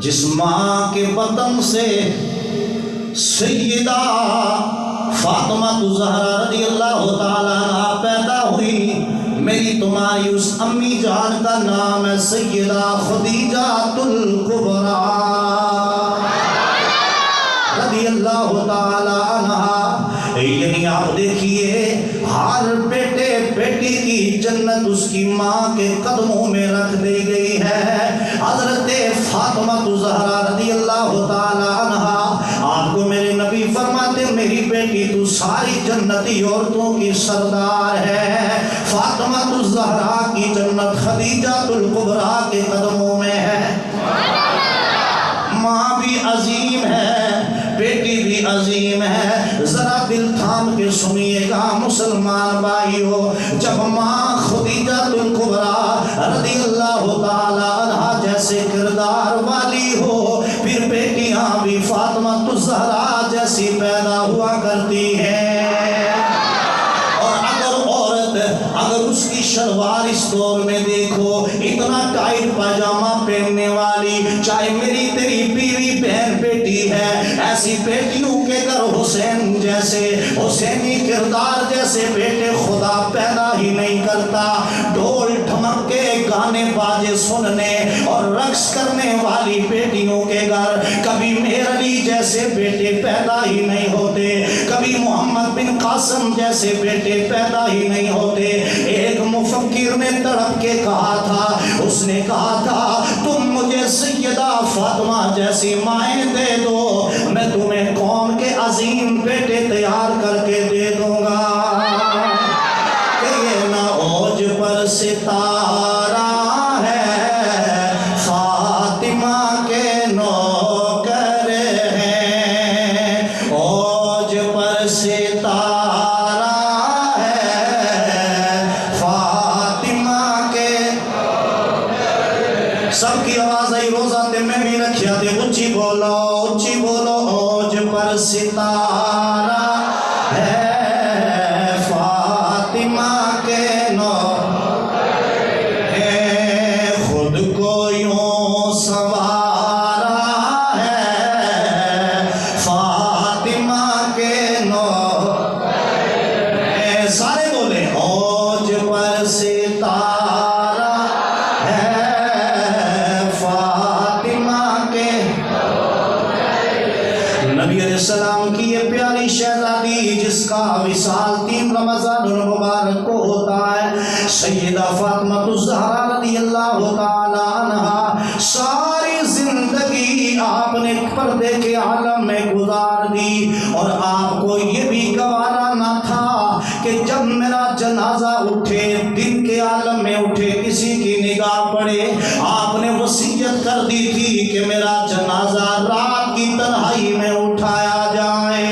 جس ماں کے بطن سے سیدہ فاطمہ الزہرا رضی اللہ تعالیٰ عنہ پیدا ہوئی، میری تمہاری اس امی جان کا نام ہے سیدہ خدیجہ الکبریٰ رضی اللہ تعالیٰ عنہ۔ یعنی آپ دیکھیے ہر بیٹے بیٹی کی جنت اس کی ماں کے قدموں میں رکھ دی گئی ہے۔ حضرت فاطمہ الزہرا رضی اللہ تعالیٰ عنہ، آپ کو میرے نبی فرماتے میری بیٹی تو ساری جنتی عورتوں کی سردار ہے۔ فاطمہ الزہرا کی جنت خدیجہ الکبریٰ کے قدموں میں ہے۔ ماں بھی عظیم ہے، بیٹی بھی عظیم ہے۔ ذرا دل تھام کے سنیے گا مسلمان بھائیو، جب ماں خدیجہ الکبریٰ رضی اللہ تعالیٰ عنہ جیسے کردار والی ہو، پھر بیٹیاں بھی فاطمہ الزہرا جیسی پیدا ہوا کرتی ہیں۔ اور اگر اس کی شلوار اس دور میں دیکھو اتنا ٹائٹ پاجامہ پہننے والی، چاہے میری تیری بیوی بہن بیٹی ہے، ایسی بیٹیوں کے گھر حسین جیسے حسینی کردار جیسے بیٹے خدا پیدا ہی نہیں کرتا۔ ڈھول ڈھمک کے گانے باجے سننے اور رقص کرنے والی بیٹیوں کے گھر کبھی مہر علی جیسے بیٹے پیدا ہی نہیں ہوتے، کبھی محمد بن قاسم جیسے بیٹے پیدا ہی نہیں ہوتے۔ ایک مفکر نے تڑپ کے کہا تھا، اس نے کہا تھا تم مجھے سیدہ فاطمہ جیسی مائیں دے دو، میں تمہیں قوم کے عظیم بیٹے تیار کر کے دے دوں گا۔ کہ یہ نہ اوج پر ستارہ ہے، فاطمہ کے نوکر ہیں، اوج پر ستارہ ہے، فاطمہ کے سب کی آواز آئی روزہ تے میں بھی رکھیا تے اچھی بولو اوج پر ستارہ ہے، فاطمہ کے نوکر ہے، خود کو یوں سنوارا ہے، فاطمہ کے نوکر ہے۔ سارے بولے اوج پر ستارہ ہے، فاطمہ کے نبی علیہ السلام کی یہ پیاری شہزادی جس کا وصال 3 رمضان المبارک کو ہوتا ہے، سیدہ فاطمہ الزہرا رضی اللہ تعالی عنہ، ساری زندگی آپ نے پردے کے عالم میں گزار دی، اور آپ کو یہ بھی گوارا نہ تھا کہ جب میرا جنازہ اٹھے، دن کے عالم میں اٹھے، کسی کی نگاہ پڑے، آپ نے وصیت کر دی تھی کہ میرا جنازہ رات کی تنہائی میں اٹھایا جائے۔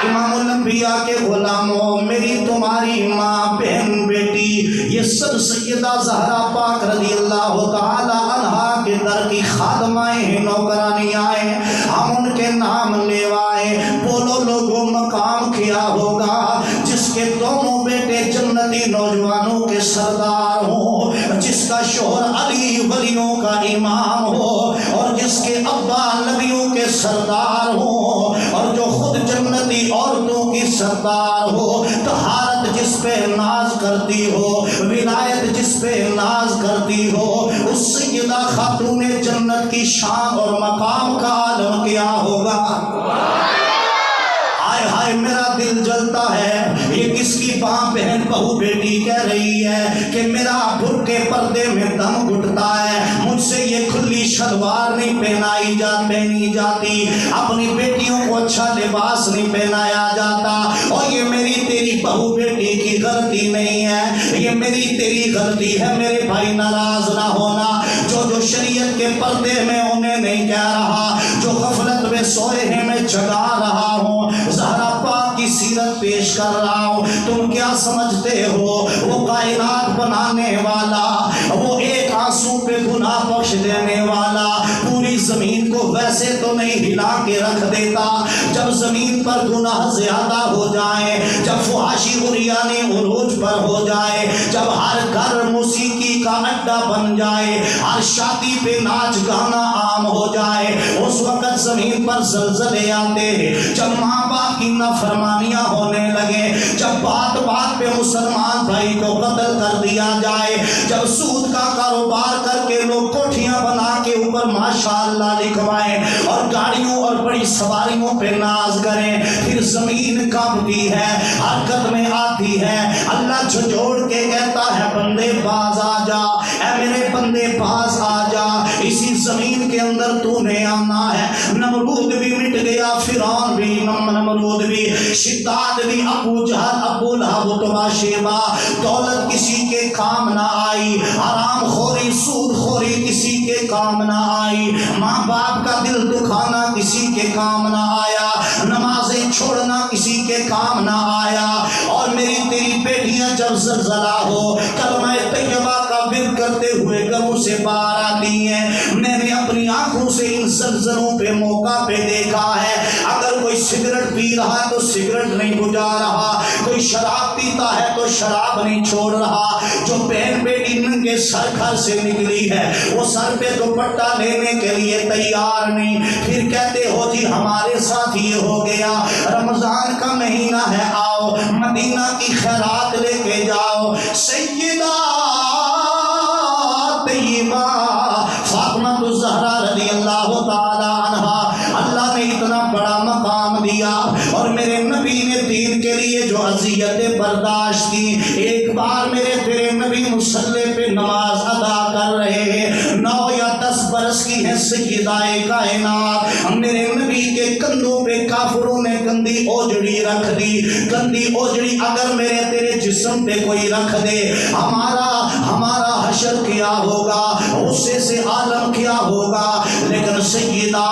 امام الانبیاء کے غلاموں، میری تمہاری ماں بہن بیٹی یہ سب سیدہ زہرا پاک رضی اللہ تعالی عنہا کے در کی خادمائیں ہیں، نوکرانی آئے، ہم ان کے نام لیوائے۔ بولو لوگوں مقام کیا ہوگا جس کے دونوں بیٹے جنتی نوجوانوں کے سردار ہوں، جس کا شوہر علی ولیوں کا امام ہو، اور جس کے ابا نبیوں کے سردار ہوں، اور جو خود جنتی عورتوں کی سردار ہو، طہارت جس پہ ناز کرتی ہو، ولایت جس پہ ناز کرتی ہو، اس سیدہ خاتون جنت کی شان اور مقام کا عالم کیا ہوگا۔ ہائے ہائے میرا دل جلتا ہے، یہ کس کی ماں بہن بہو بیٹی کہہ رہی ہے کہ میرا برقع پردے میں دم گھٹتا ہے، مجھ سے یہ کھلی شلوار نہیں پہنی جاتی، اپنی بیٹیوں کو اچھا لباس نہیں پہنایا جاتا، اور یہ میری تیری بہو بیٹی کی غلطی نہیں ہے، یہ میری تیری غلطی ہے۔ میرے بھائی ناراض نہ ہونا، جو شریعت کے پردے میں انہیں نہیں کہہ رہا، جو غفلت میں سوئے ہیں میں جگا رہا ہوں، زہرا پاک کی سیرت پیش کر رہا ہوں۔ تم کیا سمجھتے ہو وہ کائنات بنانے والا، وہ ایک آنسو پہ گناہ بخش دینے والا پوری زمین کو ویسے تو نہیں ہلا کے رکھ دیتا؟ جب زمین پر گناہ زیادہ ہو جائیں، جب فحاشی عریانی عروج پر ہو جائے، جب ہر گھر موسیقی کا اڈا بن جائے، ہر شادی پہ ناچ گانا عام ہو جائے، اس وقت زمین پر زلزلے آتے ہیں، جب ماں باپ کی نافرمانیاں ہونے لگے، جب بات بات پہ مسلمان بھائی کو قتل کر دیا جائے، جب سود کا کاروبار کر کے لوگ کوٹھیاں بنا کے اوپر ماشاءاللہ لکھوائیں اور گاڑیوں اور بڑی سواریوں پہ ناز کریں، پھر زمین کانپتی ہے، حرکت میں آتی ہے، اللہ جھنجھوڑ کے کہتا ہے بندے باز آ جا، اے میرے بندے باز آ جا، اسی زمین کے اندر تو نے آنا ہے۔ نمرود بھی مٹ گیا، فرعون بھی، نمرود بھی، شداد بھی، ابو جہل، ابو لہب، اتبا شیبہ، دولت کسی کے کام نہ آئی، حرام خوری سود خوری کسی کے کام نہ آئی، ماں باپ کا دل دکھانا کسی کے کام نہ آیا، نمازیں چھوڑنا کسی کے کام نہ آیا، اور میری تیری بیٹیاں جب زلزلہ ہو کلمہ طیبہ کا ورد کرتے ہوئے گھروں سے باہر آتی ہیں، میں نے اپنی آنکھوں سے ان زلزلوں پہ موقع پہ دیکھا ہے، اگر کوئی سگریٹ پی رہا ہے تو سگریٹ نہیں بجھا رہا، کوئی شراب پیتا ہے تو شراب نہیں چھوڑ رہا، جو بہن بیٹی ننگے سر گھر سے نکلی ہے وہ سر پہ دوپٹہ لینے کے لیے تیار نہیں، پھر کہتے ہو جی ہمارے ساتھ یہ ہو گیا، رمضان کا مہینہ ہے آؤ مدینہ کی خیرات لے کے جاؤ، سیدہ طیبہ فاطمہ الزہرا رضی اللہ تعالی عنہا، اللہ نے اتنا بڑا مقام دیا، اور میرے نبی نے دین کے لیے جو اذیتیں برداشت کی، ایک بار میرے تیرے نبی مصلی پہ نماز ادا کر رہے ہیں، 9 یا 10 برس کی ہے سیدہ کائنات، میرے نبی کے کندھوں پہ کافروں نے گندی اوجڑی رکھ دی، گندی اوجڑی اگر میرے تیرے جسم پہ کوئی رکھ دے، ہمارا حشر کیا ہوگا، غصے سے عالم کیا ہوگا، لیکن سیدہ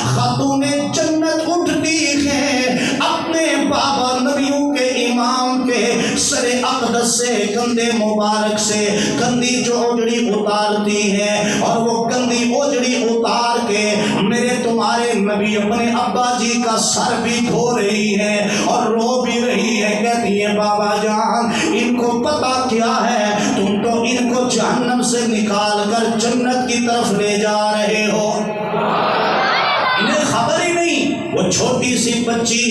خاتون جنت اٹھتی ہے اپنے بابا نبیوں کے امام کے سر اقدس سے کندھے مبارک سے گندی جو اوجڑی اتارتی ہے، اور وہ گندی اوجڑی اتار کے میرے تمہارے نبی اپنے ابا جی کا سر بھی دھو رہی ہے اور رو بھی رہی ہے، کہتی ہے بابا جان ان کو پتا کیا ہے، تم تو ان کو جہنم سے نکال کر جنت کی طرف لے جا رہے ہو، انہیں خبر ہی نہیں، وہ چھوٹی سی بچی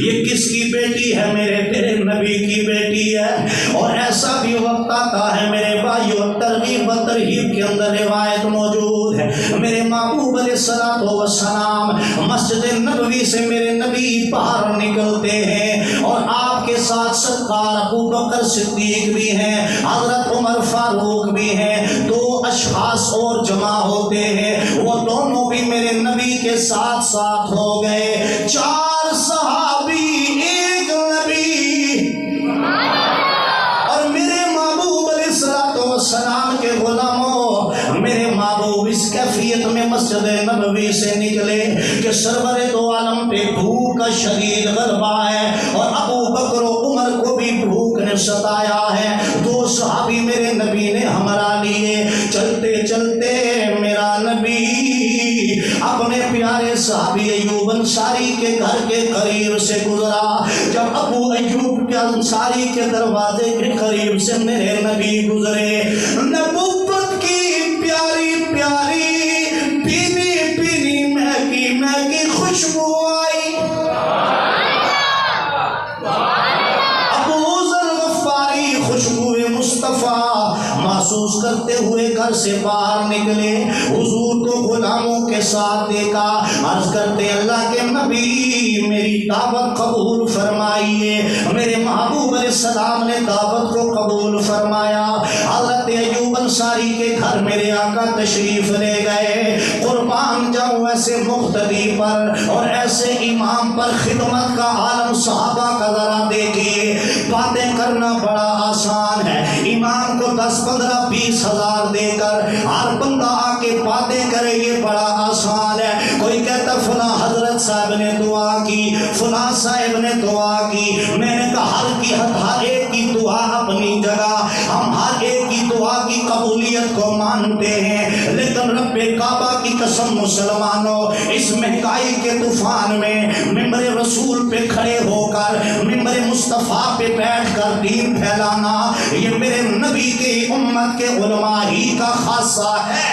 یہ کس کی بیٹی ہے، میرے تیرے نبی کی بیٹی ہے، اور ایسا بھی وقت آتا ہے میرے بھائیو، ترغیب و ترہیب کے اندر روایت موجود ہے، میرے محبوب علیہ الصلوۃ والسلام مسجد نبوی سے میرے نبی باہر نکلتے ہیں، اور آپ کے ساتھ سرکار ابو بکر صدیق بھی ہیں، حضرت عمر فاروق بھی ہیں، 2 اشخاص اور جمع ہوتے ہیں، وہ دونوں بھی میرے نبی کے ساتھ ساتھ ہو گئے، 4 صحابی 1 نبی، اور میرے محبوب علیہ الصلوۃ والسلام کے غلاموں، میرے محبوب اس کیفیت میں مسجد نبوی سے نکلے کہ سرور دو عالم پہ بھوک کا شدید غلبہ ہے، اور ابو بکر و عمر کو بھی بھوک نے ستایا ہے، 2 صحابی میرے نبی نے ہمراہ لیے، چلتے چلتے میرا نبی اپنے پیارے صحابی ایوب انصاری کے گھر کے قریب سے گزرا، جب ابو ایوب کے انصاری کے دروازے کے قریب سے میرے نبی گزرے، نبوت کی پیاری پیاری پینی پینی مہکی مہکی خوشبو آئی، ابو ذر غفاری خوشبو مصطفیٰ محسوس کرتے ہوئے گھر سے باہر نکلے، حضور کو غلاموں کے ساتھ دیکھا، عرض کرتے اللہ کے نبی میری دعوت قبول فرمائیے، میرے محبوب علیہ السلام نے دعوت کو قبول فرمایا، حضرت ایوب انصاری کے گھر میرے آقا تشریف لے گئے، قربان جاؤں ایسے مقتدی پر اور ایسے امام پر خدمت کا عالم صحابہ کا ذرا دیکھیے، باتیں کرنا بڑا آسان ہے، امام کو 10-15 20 ہزار دے کر ہر بندہ آ کے باتیں کرے یہ بڑا آسان ہے، کوئی کہتا فلاں حضرت صاحب نے دعا کی، فلاں صاحب نے دعا کی، میں نے کہا ہر ایک کی دعا اپنی جگہ، ہم ہر ایک کی دعا دعا کی قبولیت کو مانتے ہیں، لیکن رب کعبہ کی قسم مسلمانوں، اس مہنگائی کے طوفان میں ممبر رسول پہ کھڑے ہو کر، ممبر مصطفیٰ پہ بیٹھ کر دین پھیلانا، یہ میرے نبی کی امت کے علماء ہی کا خاصہ ہے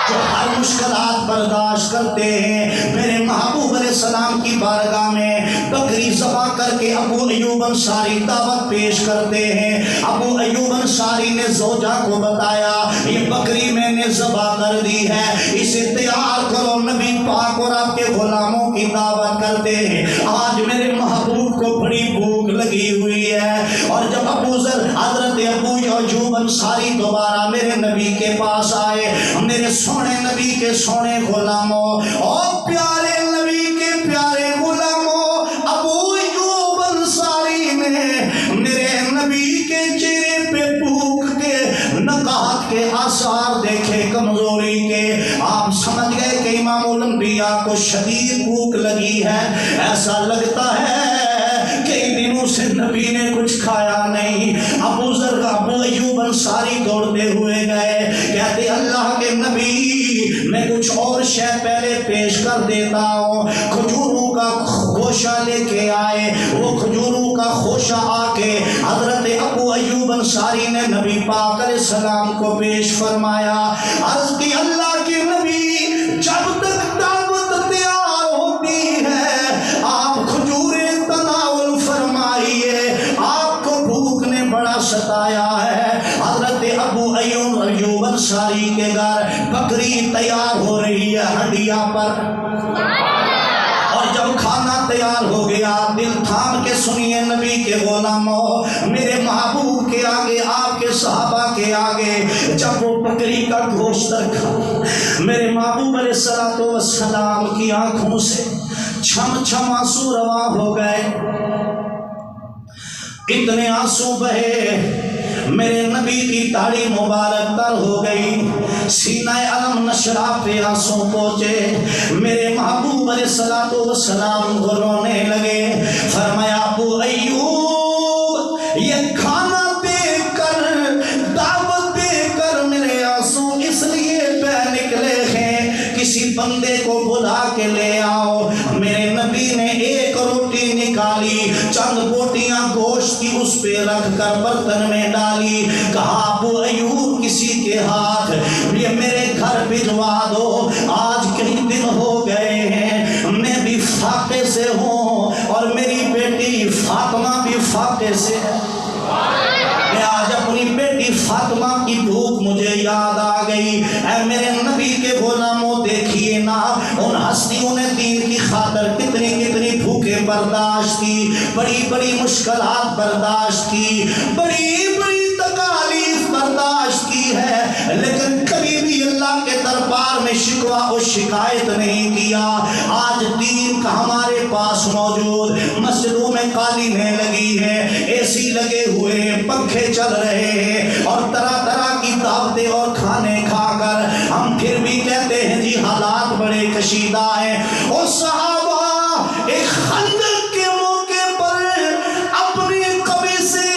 جو ہر مشکلات برداشت کرتے ہیں۔ میرے محبوب علیہ السلام کی بارگاہ میں بکری ذبح کر کے ابو ایوب انصاری دعوت پیش کرتے ہیں۔ ابو ایوب انصاری نے زوجہ کو بتایا یہ بکری میں نے ذبح کر دی ہے، اسے تیار کرو، نبی پاک اور آپ کے غلاموں کی دعوت کرتے ہیں۔ آج میرے محبوب کو بڑی بھوک لگی ہوئی ہے، اور جب ابو ذر حضرت ابو ایوب انصاری دوبارہ میرے نبی کے پاس آئے، میرے سونے نبی کے سونے غلاموں اور پیارے نبی کے پیارے غلاموں، ابو ایوب انصاری نے میرے نبی کے چہرے پہ بھوک کے نقاہت کے آثار دیکھے، کمزوری کے۔ آپ سمجھ گئے کہ امام الانبیاء کو شدید بھوک لگی ہے۔ ایسا لگتا ہے کئی دنوں سے نبی نے کچھ کھایا نہیں۔ ابو ذر ابو ایوب انصاری دوڑتے ہوئے گئے، کہتے اللہ کے نبی میں کچھ اور شے پہلے پیش کر دیتا ہوں۔ کھجوروں کا خوشہ لے کے آئے، وہ کھجوروں کا خوشہ آ کے حضرت ابو ایوب انصاری نے نبی پاک علیہ السلام کو پیش فرمایا۔ عرض کی اللہ کے نبی جب تک دعوت تیار ہوتی ہے آپ کھجوریں تناول فرمائیے، آپ کو بھوک نے بڑا ستایا ہے۔ حضرت ابو ایوب انصاری کے گھر بکری تیار ہو رہی ہے ہنڈیا پر، اور جب کھانا تیار ہو گیا دل تھام کے سنیے نبی کے غلاموں، میرے محبوب کے آگے آپ کے صحابہ کے آگے جب وہ بکری کا گوشت رکھا، میرے محبوب علیہ السلام کی آنکھوں سے چھم چھم آنسو رواں ہو گئے، اتنے آنسو بہے میرے نبی کی داڑھی مبارک تر ہو گئی، سینہ علم نشرہ پہ آنسو پہنچے۔ میرے محبوب علیہ السلام کو رونے لگے، فرمایا ابو ایوب یہ کھانا دے کر دعوت دے کر میرے آنسو اس لیے بہ نکلے ہیں، کسی بندے کو بلا کے لے آؤ۔ میرے نبی نے ایک روٹی نکالی، چند بوٹیاں گوشت کی اس پہ رکھ کر برتن میں ڈالی، کہا ابو ایوب کسی کے ہاتھ یہ میرے گھر بھجوا دو، آج کئی دن ہو گئے ہیں میں بھی فاقے سے ہوں اور میری بیٹی فاطمہ بھی فاقے سے ہے، میں آج اپنی بیٹی فاطمہ کی بھوک مجھے یاد آ گئی۔ اے میرے نبی کے غلاموں دیکھیے نا ان ہستیوں نے دین کی خاطر کتنی کتنی بھوکیں برداشت کی، بڑی بڑی مشکلات برداشت کی، بڑی بڑی تکالیف برداشت کی ہے، لیکن کبھی بھی اللہ کے دربار میں شکوہ و شکایت نہیں کیا۔ آج دین کا ہمارے پاس موجود، مسجدوں میں قالینیں لگی ہیں، اے سی لگے ہوئے ہیں، پنکھے چل رہے ہیں، اور طرح طرح کی دعوتیں اور کھانے کھا کر ہم پھر بھی کہتے ہیں جی حالات بڑے کشیدہ ہیں۔ اور صحابہ ایک خندق کے موقع پر اپنے قبی سے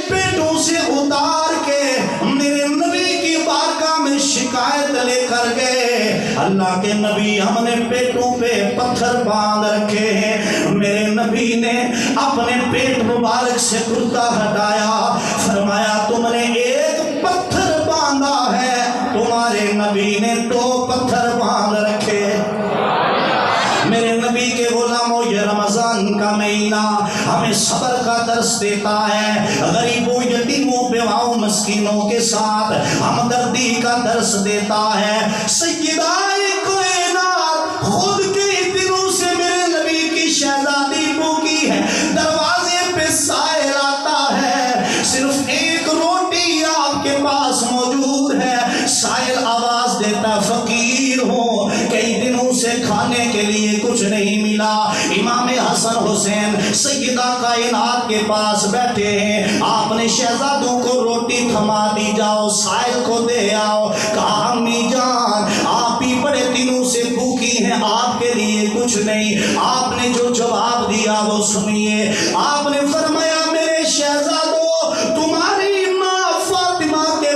پیٹوں سے اتار کے میرے نبی کی بارگاہ میں شکایت لے کر گئے، اللہ کے نبی ہم نے پیٹوں پہ پتھر باندھ رکھے ہیں۔ میرے نبی نے اپنے پیٹ مبارک سے کرتا ہٹایا، فرمایا تم نے ایک پتھر باندھا ہے، تمہارے نبی نے 2 پتھر باندھ رکھے۔ میرے نبی کے غلاموں یہ رمضان کا مہینہ ہمیں صبر کا درس دیتا ہے، غریبوں یتیموں بیواؤں مسکینوں کے ساتھ ہمدردی کا درس دیتا ہے۔ سیدہ کائنات خود کے دلوں سے میرے نبی کی شہزادی بھوکی ہے، دروازے پہ سائل آتا ہے، صرف ایک روٹی آپ کے پاس موجود ہے، سائل آواز دیتا فقیر ہوں، کئی دنوں سے کھانے کے لیے کچھ نہیں ملا۔ امام حسن حسین سیدہ کائنات کے پاس بیٹھے ہیں، آپ نے شہزادوں کو روٹی تھما دی، جاؤ سائل کو دے آؤ۔ کہا امی جان آپ ہی بڑے دنوں سے بھوکی ہیں، آپ کے لیے کچھ نہیں۔ آپ نے جو جواب دیا وہ سنیے، آپ نے فرمایا میرے شہزادوں تمہاری ماں فاطمہ کے